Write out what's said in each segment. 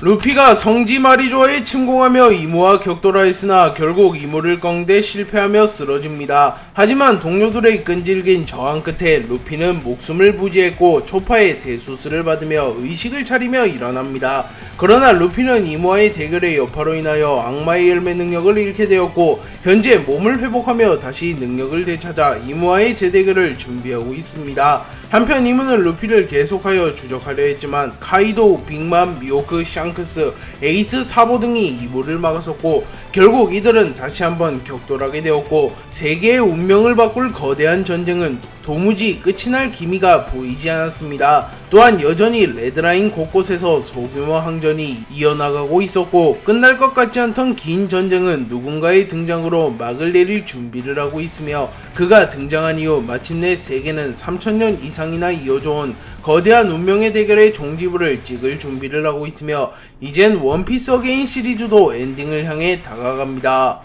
루피가 성지 마리조아에 침공하며 이무와 격돌하였으나 결국 이무를 꺾는데 실패하며 쓰러집니다. 하지만 동료들의 끈질긴 저항 끝에 루피는 목숨을 부지했고 초파의 대수술을 받으며 의식을 차리며 일어납니다. 그러나 루피는 이무와의 대결의 여파로 인하여 악마의 열매 능력을 잃게 되었고 현재 몸을 회복하며 다시 능력을 되찾아 이무와의 재대결을 준비하고 있습니다. 한편 이무는 루피를 계속하여 추적하려 했지만 카이도, 빅맘, 미호크, 샹크스, 에이스, 사보 등이 이무를 막았었고 결국 이들은 다시 한번 격돌하게 되었고 세계의 운명을 바꿀 거대한 전쟁은 도무지 끝이 날 기미가 보이지 않았습니다. 또한 여전히 레드라인 곳곳에서 소규모 항전이 이어나가고 있었고 끝날 것 같지 않던 긴 전쟁은 누군가의 등장으로 막을 내릴 준비를 하고 있으며 그가 등장한 이후 마침내 세계는 3000년 이상이나 이어져온 거대한 운명의 대결의 종지부를 찍을 준비를 하고 있으며 이젠 원피스 어게인 시리즈도 엔딩을 향해 다가갑니다.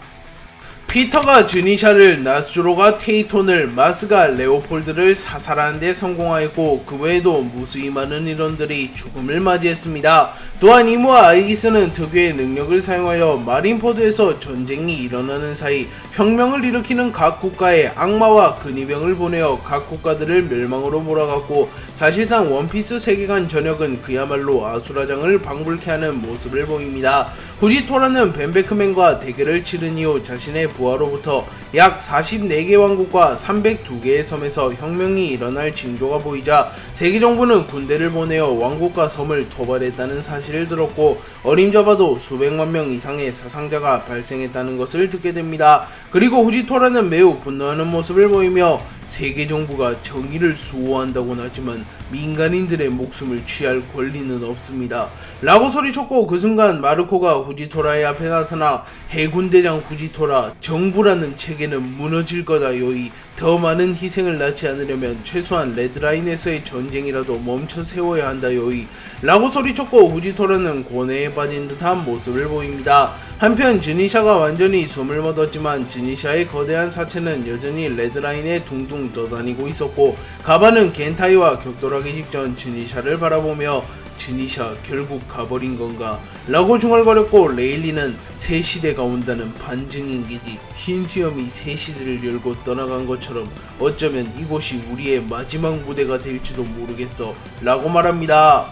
피터가 즈니샤를, 나스조로가 테이톤을, 마스가 레오폴드를 사살하는 데 성공하였고 그 외에도 무수히 많은 인원들이 죽음을 맞이했습니다. 또한 이무와 아이기스는 특유의 능력을 사용하여 마린포드에서 전쟁이 일어나는 사이 혁명을 일으키는 각 국가에 악마와 근위병을 보내어 각 국가들을 멸망으로 몰아갔고 사실상 원피스 세계관 전역은 그야말로 아수라장을 방불케 하는 모습을 보입니다. 후지토라는 벤베크맨과 대결을 치른 이후 자신의 부하로부터 약 44개 왕국과 302개의 섬에서 혁명이 일어날 징조가 보이자 세계정부는 군대를 보내어 왕국과 섬을 토벌했다는 사실을 들었고 어림잡아도 수백만 명 이상의 사상자가 발생했다는 것을 듣게 됩니다. 그리고 후지토라는 매우 분노하는 모습을 보이며 세계정부가 정의를 수호한다고는 하지만 민간인들의 목숨을 취할 권리는 없습니다 라고 소리쳤고 그 순간 마르코가 후지토라의 앞에 나타나 해군대장 후지토라, 정부라는 체계는 무너질 거다 요이. 더 많은 희생을 낳지 않으려면 최소한 레드라인에서의 전쟁이라도 멈춰 세워야 한다 요이 라고 소리쳤고 후지토라는 고뇌에 빠진 듯한 모습을 보입니다. 한편 즈니샤가 완전히 숨을 멎었지만 즈니샤의 거대한 사체는 여전히 레드라인에 둥둥 떠다니고 있었고 가바는 겐타이와 격돌하기 직전 즈니샤를 바라보며 즈니샤 결국 가버린 건가? 라고 중얼거렸고 레일리는 새 시대가 온다는 반증인기지 흰 수염이 새 시대를 열고 떠나간 것처럼 어쩌면 이곳이 우리의 마지막 무대가 될지도 모르겠어 라고 말합니다.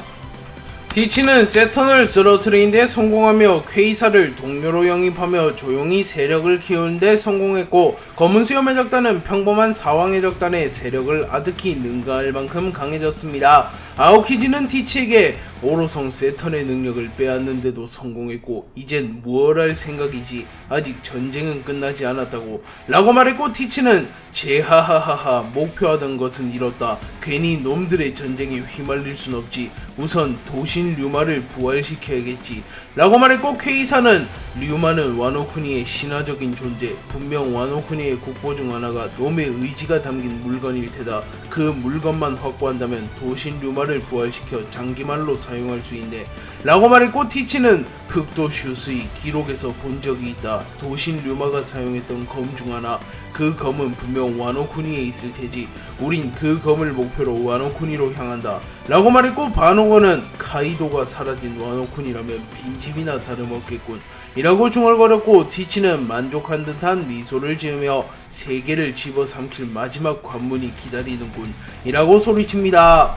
티치는 세턴을 쓰러뜨리는 데 성공하며 퀘이사를 동료로 영입하며 조용히 세력을 키우는 데 성공했고 검은 수염 해적단은 평범한 사왕 해적단의 세력을 아득히 능가할 만큼 강해졌습니다. 아오키지는 티치에게 오로성 세턴의 능력을 빼앗는데도 성공했고 이젠 무얼 할 생각이지 아직 전쟁은 끝나지 않았다고 라고 말했고 티치는 제하하하하 목표하던 것은 이뤘다. 괜히 놈들의 전쟁에 휘말릴 순 없지. 우선 도신 류마를 부활시켜야겠지 라고 말했고 퀘이사는 류마는 와노쿠니의 신화적인 존재 분명 와노쿠니의 국보 중 하나가 놈의 의지가 담긴 물건일 테다. 그 물건만 확보한다면 도신 류마를 부활시켜 장기말로 사용할 수 있네 라고 말했고 티치는 흑도 슈스의 기록에서 본 적이 있다. 도신 류마가 사용했던 검 중 하나 그 검은 분명 와노쿠니에 있을 테지. 우린 그 검을 목표로 와노쿠니로 향한다 라고 말했고 바노거는 카이도가 사라진 와노쿠니라면 빈집이나 다름없겠군 이라고 중얼거렸고 티치는 만족한 듯한 미소를 지으며 세계를 집어삼킬 마지막 관문이 기다리는군 이라고 소리칩니다.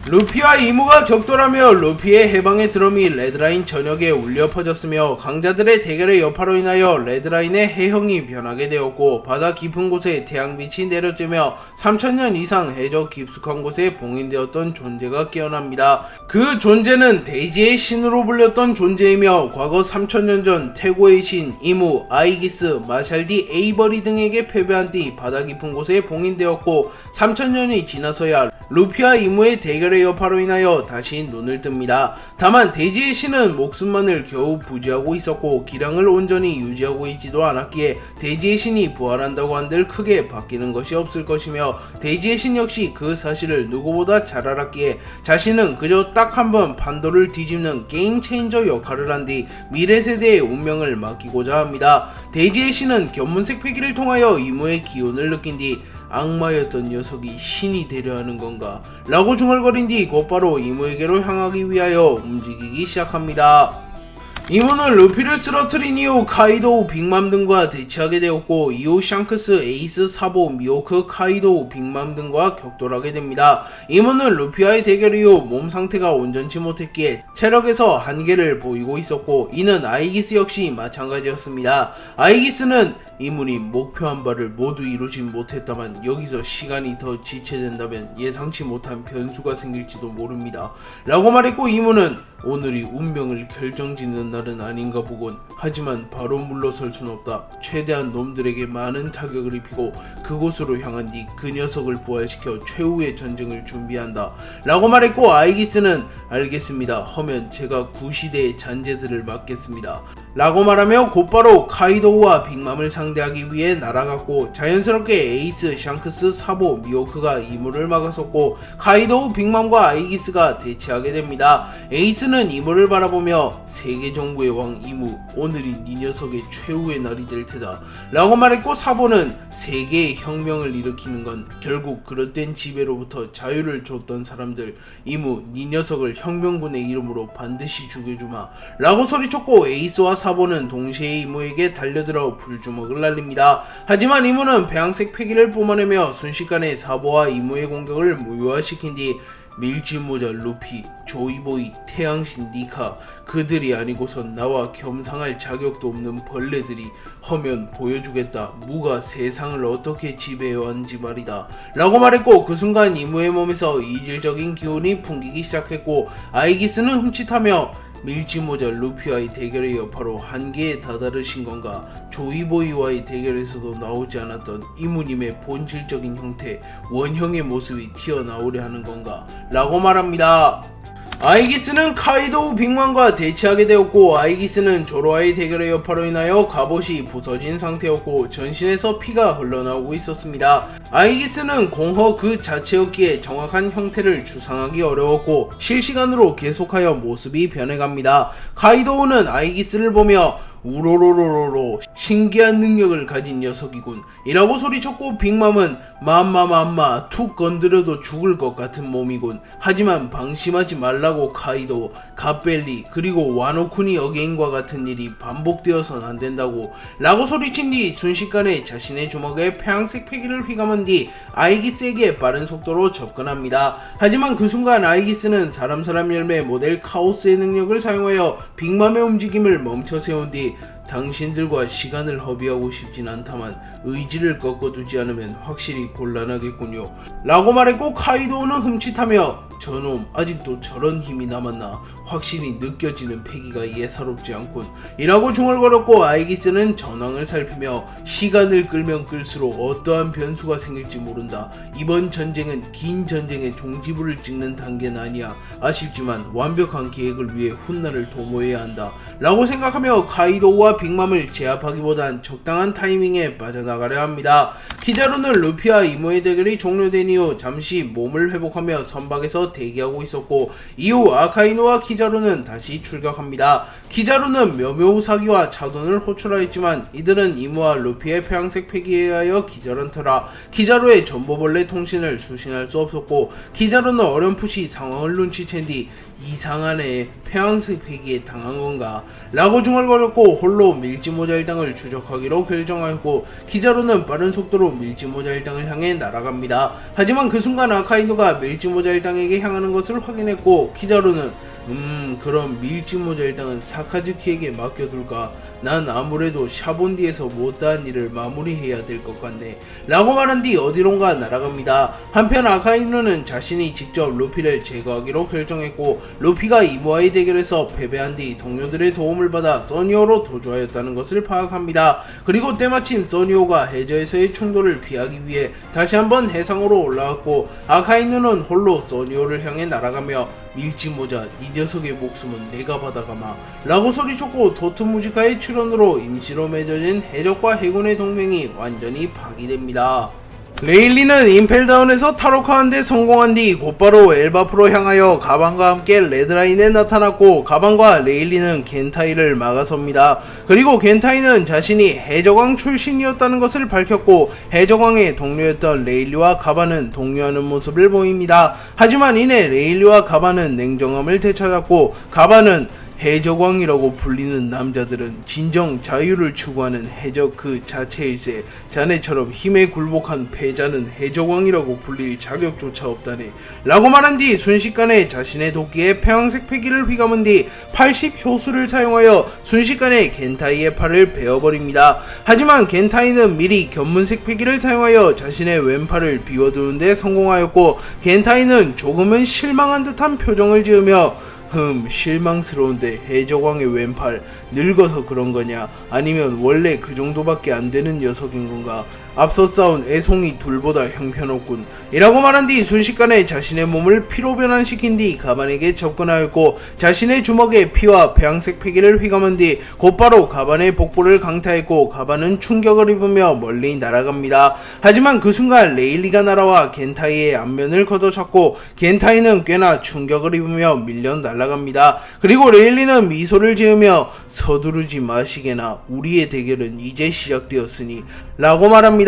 루피와 이무가 격돌하며 루피의 해방의 드럼이 레드라인 전역에 울려 퍼졌으며 강자들의 대결의 여파로 인하여 레드라인의 해형이 변하게 되었고 바다 깊은 곳에 태양빛이 내려쬐며 3000년 이상 해적 깊숙한 곳에 봉인되었던 존재가 깨어납니다. 그 존재는 대지의 신으로 불렸던 존재이며 과거 3000년 전 태고의 신 이무, 아이기스, 마샬디, 에이버리 등에게 패배한 뒤 바다 깊은 곳에 봉인되었고 3000년이 지나서야 루피와 이무의 대결의 여파로 인하여 다시 눈을 뜹니다. 다만 대지의 신은 목숨만을 겨우 부지하고 있었고 기량을 온전히 유지하고 있지도 않았기에 대지의 신이 부활한다고 한들 크게 바뀌는 것이 없을 것이며 대지의 신 역시 그 사실을 누구보다 잘 알았기에 자신은 그저 딱 한 번 판도를 뒤집는 게임 체인저 역할을 한 뒤 미래 세대의 운명을 맡기고자 합니다. 대지의 신은 견문색 패기를 통하여 이무의 기운을 느낀 뒤 악마였던 녀석이 신이 되려 하는 건가? 라고 중얼거린 뒤 곧바로 이모에게로 향하기 위하여 움직이기 시작합니다. 이모는 루피를 쓰러뜨린 이후 카이도, 빅맘 등과 대치하게 되었고 이후 샹크스, 에이스, 사보, 미호크, 카이도, 빅맘 등과 격돌하게 됩니다. 이모는 루피와의 대결 이후 몸 상태가 온전치 못했기에 체력에서 한계를 보이고 있었고 이는 아이기스 역시 마찬가지였습니다. 아이기스는 이문이 목표한 바를 모두 이루진 못했다만 여기서 시간이 더 지체된다면 예상치 못한 변수가 생길지도 모릅니다. 라고 말했고 이문은 오늘이 운명을 결정짓는 날은 아닌가 보군. 하지만 바로 물러설 순 없다. 최대한 놈들에게 많은 타격을 입히고 그곳으로 향한 뒤 그 녀석을 부활시켜 최후의 전쟁을 준비한다. 라고 말했고 아이기스는 알겠습니다. 하면 제가 구시대의 잔재들을 막겠습니다. 라고 말하며 곧바로 카이도우와 빅맘을 상대하기 위해 날아갔고 자연스럽게 에이스, 샹크스, 사보, 미호크가 이물을 막았었고 카이도우, 빅맘과 아이기스가 대치하게 됩니다. 에이스는 이물을 바라보며 세계 정부의 왕 이무, 오늘이 네 녀석의 최후의 날이 될 테다. 라고 말했고 사보는 세계의 혁명을 일으키는 건 결국 그릇된 지배로부터 자유를 줬던 사람들, 이무 네 녀석을 혁명군의 이름으로 반드시 죽여주마. 라고 소리쳤고 에이스와 사보는 동시에 이무에게 달려들어 불주먹을 날립니다. 하지만 이무는 배양색 패기를 뿜어내며 순식간에 사보와 이무의 공격을 무효화시킨 뒤 밀짚모자 루피, 조이보이, 태양신 니카 그들이 아니고선 나와 겸상할 자격도 없는 벌레들이 허면 보여주겠다. 무가 세상을 어떻게 지배해왔는지 말이다. 라고 말했고 그 순간 이무의 몸에서 이질적인 기운이 풍기기 시작했고 아이기스는 흠칫하며 밀짚모자 루피와의 대결의 여파로 한계에 다다르신 건가? 조이보이와의 대결에서도 나오지 않았던 이무님의 본질적인 형태, 원형의 모습이 튀어나오려 하는 건가? 라고 말합니다. 아이기스는 카이도우, 빅맘과 대치하게 되었고 아이기스는 조로와의 대결의 여파로 인하여 갑옷이 부서진 상태였고 전신에서 피가 흘러나오고 있었습니다. 아이기스는 공허 그 자체였기에 정확한 형태를 추상하기 어려웠고 실시간으로 계속하여 모습이 변해갑니다. 카이도우는 아이기스를 보며 우로로로로로 신기한 능력을 가진 녀석이군 이라고 소리쳤고 빅맘은 맘마맘마 툭 건드려도 죽을 것 같은 몸이군. 하지만 방심하지 말라고 카이도, 갓벨리 그리고 와노쿠니 어게인과 같은 일이 반복되어선 안된다고 라고 소리친 뒤 순식간에 자신의 주먹에 폐양색 패기를 휘감은 뒤 아이기스에게 빠른 속도로 접근합니다. 하지만 그 순간 아이기스는 사람 열매 모델 카오스의 능력을 사용하여 빅맘의 움직임을 멈춰 세운 뒤 당신들과 시간을 허비하고 싶진 않다만 의지를 꺾어두지 않으면 확실히 곤란하겠군요. 라고 말했고 카이도우는 흠칫하며 저놈 아직도 저런 힘이 남았나? 확실히 느껴지는 패기가 예사롭지 않군 이라고 중얼거렸고 아이기스는 전황을 살피며 시간을 끌면 끌수록 어떠한 변수가 생길지 모른다. 이번 전쟁은 긴 전쟁의 종지부를 찍는 단계는 아니야. 아쉽지만 완벽한 계획을 위해 훗날을 도모해야 한다. 라고 생각하며 카이도우와 빅맘을 제압하기보단 적당한 타이밍에 빠져나가려 합니다. 키자루는 루피와 이모의 대결이 종료된 이후 잠시 몸을 회복하며 선박에서 대기하고 있었고 이후 아카이노와 키자루는 다시 출격합니다. 키자루는 묘묘우사기와 차돈을 호출하였지만 이들은 이모와 루피의 폐양색 패기에 의하여 기절한 터라 키자루의 전보벌레 통신을 수신할 수 없었고 키자루는 어렴풋이 상황을 눈치챈 뒤 이상하네 폐양색 패기에 당한 건가? 라고 중얼거렸고 홀로 밀짚모자 일당을 추적하기로 결정하였고 키자루는 빠른 속도로 밀짚모자 일당을 향해 날아갑니다. 하지만 그 순간 아카이노가 밀짚모자 일당에게 향하는 것을 확인했고 키자루는 그럼 밀짚모자 일당은 사카즈키에게 맡겨둘까? 난 아무래도 샤본디에서 못다한 일을 마무리해야 될 것 같네 라고 말한 뒤 어디론가 날아갑니다. 한편 아카이노는 자신이 직접 루피를 제거하기로 결정했고 루피가 이모와의 대결에서 패배한 뒤 동료들의 도움을 받아 써니오로 도주하였다는 것을 파악합니다. 그리고 때마침 써니오가 해저에서의 충돌을 피하기 위해 다시 한번 해상으로 올라왔고 아카이노는 홀로 써니오를 향해 날아가며 밀짚모자 이 녀석의 목숨은 내가 받아가마 라고 소리쳤고 도트무지카의 출연으로 임시로 맺어진 해적과 해군의 동맹이 완전히 파기됩니다. 레일리는 임펠다운에서 탈옥하는데 성공한 뒤 곧바로 엘바프로 향하여 가방과 함께 레드라인에 나타났고, 가방과 레일리는 겐타이를 막아섭니다. 그리고 겐타이는 자신이 해적왕 출신이었다는 것을 밝혔고, 해적왕의 동료였던 레일리와 가반은 동료하는 모습을 보입니다. 하지만 이내 레일리와 가반은 냉정함을 되찾았고, 가반은 해적왕이라고 불리는 남자들은 진정 자유를 추구하는 해적 그 자체일세. 자네처럼 힘에 굴복한 패자는 해적왕이라고 불릴 자격조차 없다네. 라고 말한 뒤 순식간에 자신의 도끼에 폐왕색 패기를 휘감은 뒤 80 효수를 사용하여 순식간에 겐타이의 팔을 베어버립니다. 하지만 겐타이는 미리 견문색 패기를 사용하여 자신의 왼팔을 비워두는데 성공하였고, 겐타이는 조금은 실망한 듯한 표정을 지으며 실망스러운데 해적왕의 왼팔 늙어서 그런 거냐, 아니면 원래 그 정도밖에 안 되는 녀석인 건가. 앞서 싸운 애송이 둘보다 형편없군 이라고 말한 뒤 순식간에 자신의 몸을 피로 변환시킨 뒤 가반에게 접근하였고, 자신의 주먹에 피와 배양색 패기를 휘감은 뒤 곧바로 가반의 복부를 강타했고, 가반은 충격을 입으며 멀리 날아갑니다. 하지만 그 순간 레일리가 날아와 겐타이의 앞면을 걷어찼고, 겐타이는 꽤나 충격을 입으며 밀려 날아갑니다. 그리고 레일리는 미소를 지으며 서두르지 마시게나, 우리의 대결은 이제 시작되었으니 라고 말합니다.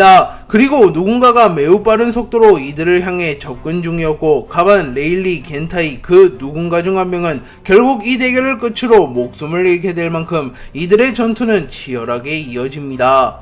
그리고 누군가가 매우 빠른 속도로 이들을 향해 접근 중이었고, 가반, 레일리, 겐타이 그 누군가 중 한 명은 결국 이 대결을 끝으로 목숨을 잃게 될 만큼 이들의 전투는 치열하게 이어집니다.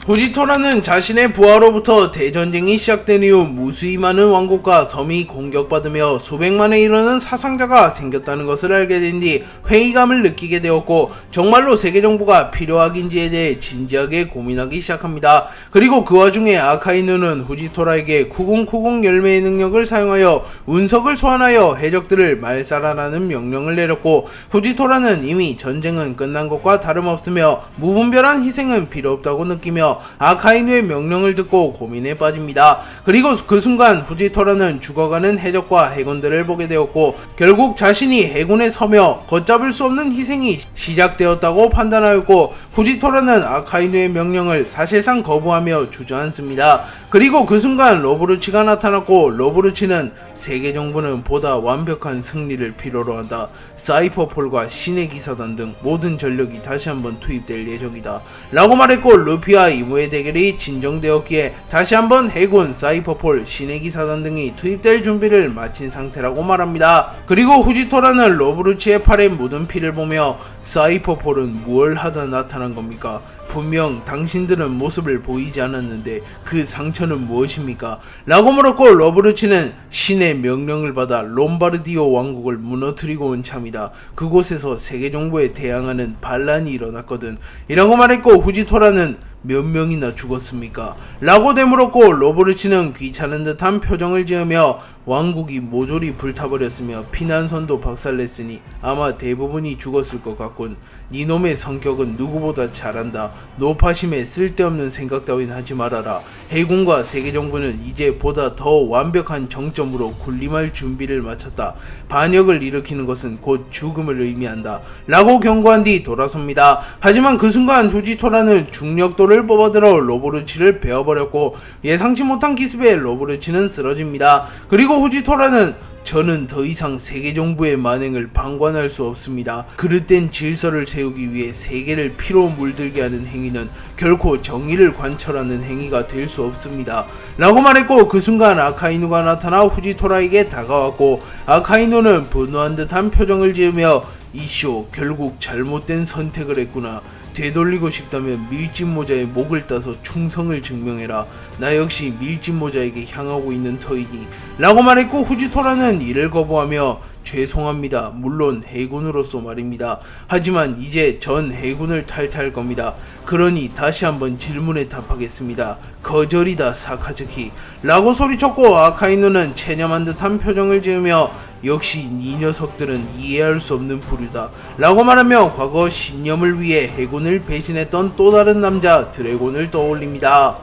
후지토라는 자신의 부하로부터 대전쟁이 시작된 이후 무수히 많은 왕국과 섬이 공격받으며 수백만에 이르는 사상자가 생겼다는 것을 알게 된 뒤 회의감을 느끼게 되었고, 정말로 세계정부가 필요하긴지에 대해 진지하게 고민하기 시작합니다. 그리고 그 와중에 아카이누는 후지토라에게 쿠궁쿠궁 열매의 능력을 사용하여 운석을 소환하여 해적들을 말살하라는 명령을 내렸고, 후지토라는 이미 전쟁은 끝난 것과 다름없으며 무분별한 희생은 필요 없다고 느끼며 아카이누의 명령을 듣고 고민에 빠집니다. 그리고 그 순간 후지토라는 죽어가는 해적과 해군들을 보게 되었고, 결국 자신이 해군에 서며 걷잡을 수 없는 희생이 시작되었다고 판단하였고, 후지토라는 아카이누의 명령을 사실상 거부하며 주저앉습니다. 그리고 그 순간 로브루치가 나타났고, 로브루치는 세계정부는 보다 완벽한 승리를 필요로 한다. 사이퍼폴과 신의 기사단 등 모든 전력이 다시 한번 투입될 예정이다 라고 말했고, 루피와 이무의 대결이 진정되었기에 다시 한번 해군, 사이퍼폴, 신의 기사단 등이 투입될 준비를 마친 상태라고 말합니다. 그리고 후지토라는 로브루치의 팔에 묻은 피를 보며 사이퍼폴은 무얼 하다 나타난 겁니까? 분명 당신들은 모습을 보이지 않았는데 그 상처는 무엇입니까? 라고 물었고, 로브루치는 신의 명령을 받아 롬바르디오 왕국을 무너뜨리고 온 참이다. 그곳에서 세계정부에 대항하는 반란이 일어났거든 이라고 말했고, 후지토라는 몇 명이나 죽었습니까? 라고 되물었고, 로브루치는 귀찮은 듯한 표정을 지으며 왕국이 모조리 불타버렸으며 피난선도 박살냈으니 아마 대부분이 죽었을 것 같군. 니놈의 성격은 누구보다 잘한다. 노파심에 쓸데없는 생각 따윈 하지 말아라. 해군과 세계정부는 이제 보다 더 완벽한 정점으로 군림할 준비를 마쳤다. 반역을 일으키는 것은 곧 죽음을 의미한다 라고 경고한 뒤 돌아섭니다. 하지만 그 순간 후지토라는 중력도를 뽑아들어 로브루치를 베어버렸고, 예상치 못한 기습에 로브루치는 쓰러집니다. 그리고 후지토라는 저는 더 이상 세계정부의 만행을 방관할 수 없습니다. 그릇된 질서를 세우기 위해 세계를 피로 물들게 하는 행위는 결코 정의를 관철하는 행위가 될 수 없습니다 라고 말했고, 그 순간 아카이누가 나타나 후지토라에게 다가왔고, 아카이누는 분노한 듯한 표정을 지으며 이쇼, 결국 잘못된 선택을 했구나. 되돌리고 싶다면 밀짚모자의 목을 따서 충성을 증명해라. 나 역시 밀짚모자에게 향하고 있는 터이니 라고 말했고, 후지토라는 이를 거부하며 죄송합니다. 물론 해군으로서 말입니다. 하지만 이제 전 해군을 탈퇴할 겁니다. 그러니 다시 한번 질문에 답하겠습니다. 거절이다 사카즈키 라고 소리쳤고, 아카이누는 체념한 듯한 표정을 지으며 역시 이 녀석들은 이해할 수 없는 부류다 라고 말하며 과거 신념을 위해 해군을 배신했던 또 다른 남자 드래곤을 떠올립니다.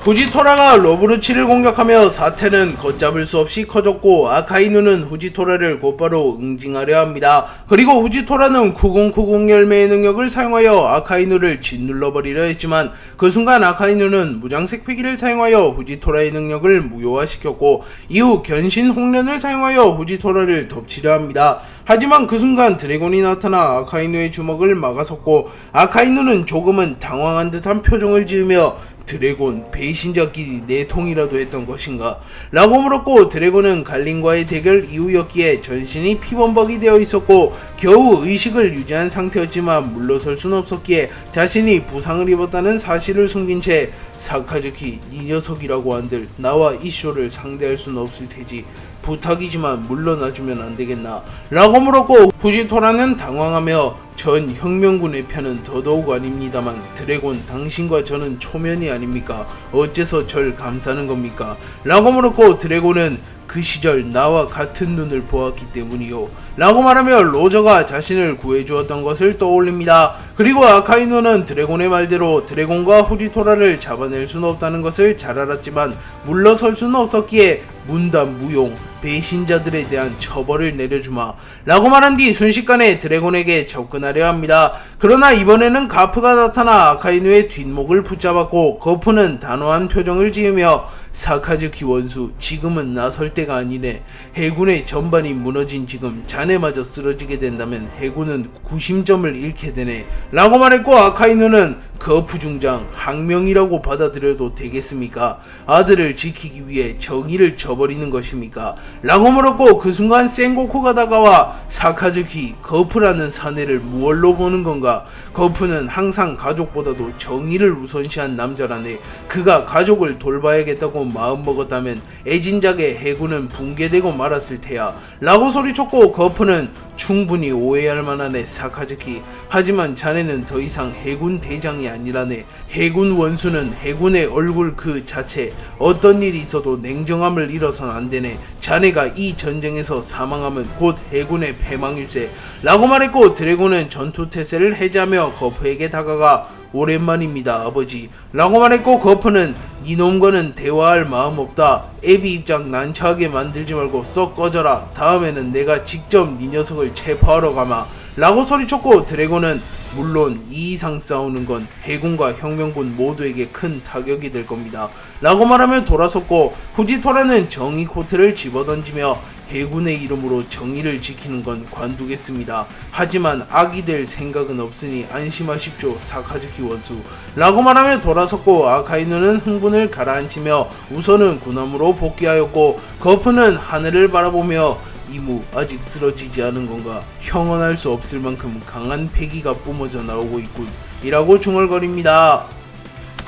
후지토라가 로브루치를 공격하며 사태는 걷잡을 수 없이 커졌고 아카이누는 후지토라를 곧바로 응징하려 합니다. 그리고 후지토라는 쿠궁쿠궁 열매의 능력을 사용하여 아카이누를 짓눌러버리려 했지만 그 순간 아카이누는 무장색 패기를 사용하여 후지토라의 능력을 무효화시켰고 이후 견신 홍련을 사용하여 후지토라를 덮치려 합니다. 하지만 그 순간 드래곤이 나타나 아카이누의 주먹을 막아섰고 아카이누는 조금은 당황한 듯한 표정을 지으며 드래곤 배신자끼리 내통이라도 했던 것인가? 라고 물었고 드래곤은 갈린과의 대결 이후였기에 전신이 피범벅이 되어 있었고 겨우 의식을 유지한 상태였지만 물러설 수는 없었기에 자신이 부상을 입었다는 사실을 숨긴 채 사카즈키 이 녀석이라고 한들 나와 이 쇼를 상대할 수는 없을 테지. 부탁이지만 물러나주면 안되겠나? 라고 물었고 후지토라는 당황하며 전 혁명군의 편은 더더욱 아닙니다만 드래곤 당신과 저는 초면이 아닙니까? 어째서 절 감싸는 겁니까? 라고 물었고 드래곤은 그 시절 나와 같은 눈을 보았기 때문이요 라고 말하며 로저가 자신을 구해주었던 것을 떠올립니다. 그리고 아카이누는 드래곤의 말대로 드래곤과 후지토라를 잡아낼 수는 없다는 것을 잘 알았지만 물러설 수는 없었기에 문단 무용 배신자들에 대한 처벌을 내려주마 라고 말한 뒤 순식간에 드래곤에게 접근하려 합니다. 그러나 이번에는 가프가 나타나 아카이누의 뒷목을 붙잡았고 거프는 단호한 표정을 지으며 사카즈키 원수 지금은 나설 때가 아니네. 해군의 전반이 무너진 지금 자네마저 쓰러지게 된다면 해군은 구심점을 잃게 되네 라고 말했고 아카이누는 거프 중장 항명이라고 받아들여도 되겠습니까? 아들을 지키기 위해 정의를 저버리는 것입니까? 라고 물었고 그 순간 센고쿠가 다가와 사카즈키 거프라는 사내를 무얼로 보는 건가? 거프는 항상 가족보다도 정의를 우선시한 남자라네. 그가 가족을 돌봐야겠다고 마음먹었다면 애진작의 해군은 붕괴되고 말았을 테야 라고 소리쳤고 거프는 충분히 오해할 만하네 사카즈키. 하지만 자네는 더 이상 해군 대장이 아니라네. 해군 원수는 해군의 얼굴 그 자체. 어떤 일이 있어도 냉정함을 잃어선 안되네. 자네가 이 전쟁에서 사망하면 곧 해군의 패망일세 라고 말했고 드래곤은 전투태세를 해제하며 거프에게 다가가 오랜만입니다 아버지 라고 말했고 거프는 이놈과는 대화할 마음 없다. 애비 입장 난처하게 만들지 말고 썩 꺼져라. 다음에는 내가 직접 네 녀석을 체포하러 가마 라고 소리쳤고 드래곤은 물론 이 이상 싸우는 건 해군과 혁명군 모두에게 큰 타격이 될 겁니다 라고 말하며 돌아섰고 후지토라는 정의 코트를 집어던지며 해군의 이름으로 정의를 지키는 건 관두겠습니다. 하지만 악이 될 생각은 없으니 안심하십시오 사카즈키 원수 라고 말하며 돌아섰고 아카이누는 흥분을 가라앉히며 우선은 군함으로 복귀하였고 거프는 하늘을 바라보며 이무 아직 쓰러지지 않은 건가? 형언할 수 없을 만큼 강한 패기가 뿜어져 나오고 있군 이라고 중얼거립니다.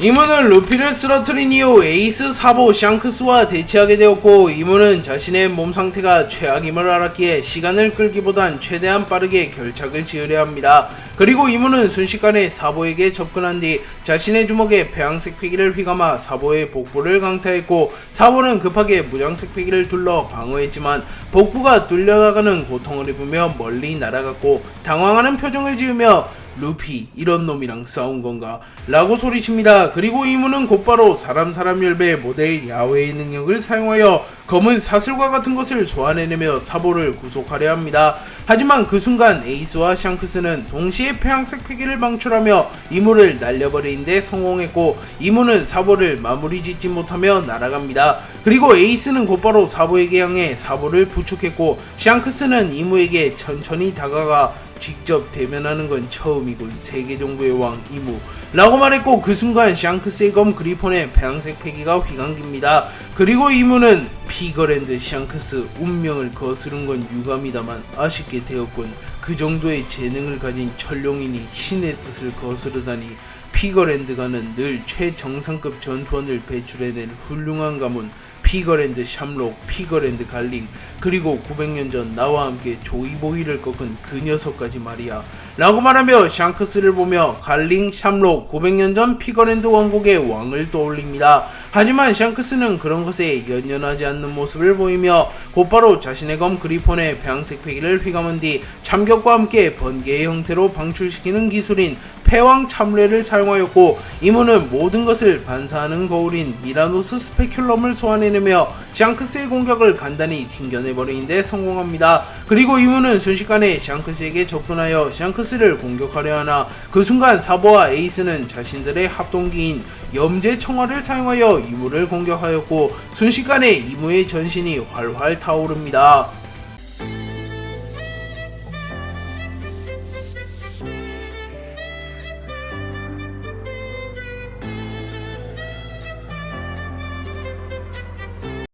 이문은 루피를 쓰러뜨린 이후 에이스 사보 샹크스와 대치하게 되었고 이문은 자신의 몸 상태가 최악임을 알았기에 시간을 끌기보단 최대한 빠르게 결착을 지으려 합니다. 그리고 이문은 순식간에 사보에게 접근한 뒤 자신의 주먹에 폐양색 패기를 휘감아 사보의 복부를 강타했고 사보는 급하게 무장색 패기를 둘러 방어했지만 복부가 뚫려나가는 고통을 입으며 멀리 날아갔고 당황하는 표정을 지으며 루피 이런 놈이랑 싸운 건가? 라고 소리칩니다. 그리고 이문은 곧바로 사람 열배 모델 야외의 능력을 사용하여 검은 사슬과 같은 것을 소환해내며 사보를 구속하려 합니다. 하지만 그 순간 에이스와 샹크스는 동시에 폐양색 패기를 방출하며 이문을 날려버리는데 성공했고 이문은 사보를 마무리 짓지 못하며 날아갑니다. 그리고 에이스는 곧바로 사보에게 향해 사보를 부축했고 샹크스는 이무에게 천천히 다가가 직접 대면하는 건 처음이군 세계 정부의 왕 이무 라고 말했고 그 순간 샹크스의 검 그리폰의 폐양색 패기가 휘감깁니다. 그리고 이무는 피거랜드 샹크스 운명을 거스른 건 유감이다만 아쉽게 되었군. 그 정도의 재능을 가진 천룡인이 신의 뜻을 거스르다니. 피거랜드가는 늘 최정상급 전투원을 배출해낸 훌륭한 가문 피거랜드 샴록, 피거랜드 갈링, 그리고 900년 전 나와 함께 조이보이를 꺾은 그 녀석까지 말이야 라고 말하며 샹크스를 보며 갈링, 샴록, 900년 전 피거랜드 왕국의 왕을 떠올립니다. 하지만 샹크스는 그런 것에 연연하지 않는 모습을 보이며 곧바로 자신의 검 그리폰의 폐양색 패기를 휘감은 뒤 참격과 함께 번개의 형태로 방출시키는 기술인 패왕 참뢰를 사용하였고, 이무는 모든 것을 반사하는 거울인 미라노스 스페큘럼을 소환해내며 샹크스의 공격을 간단히 튕겨내버리는데 성공합니다. 그리고 이무는 순식간에 샹크스에게 접근하여 샹크스를 공격하려 하나, 그 순간 사보와 에이스는 자신들의 합동기인 염제 청화를 사용하여 이무를 공격하였고, 순식간에 이무의 전신이 활활 타오릅니다.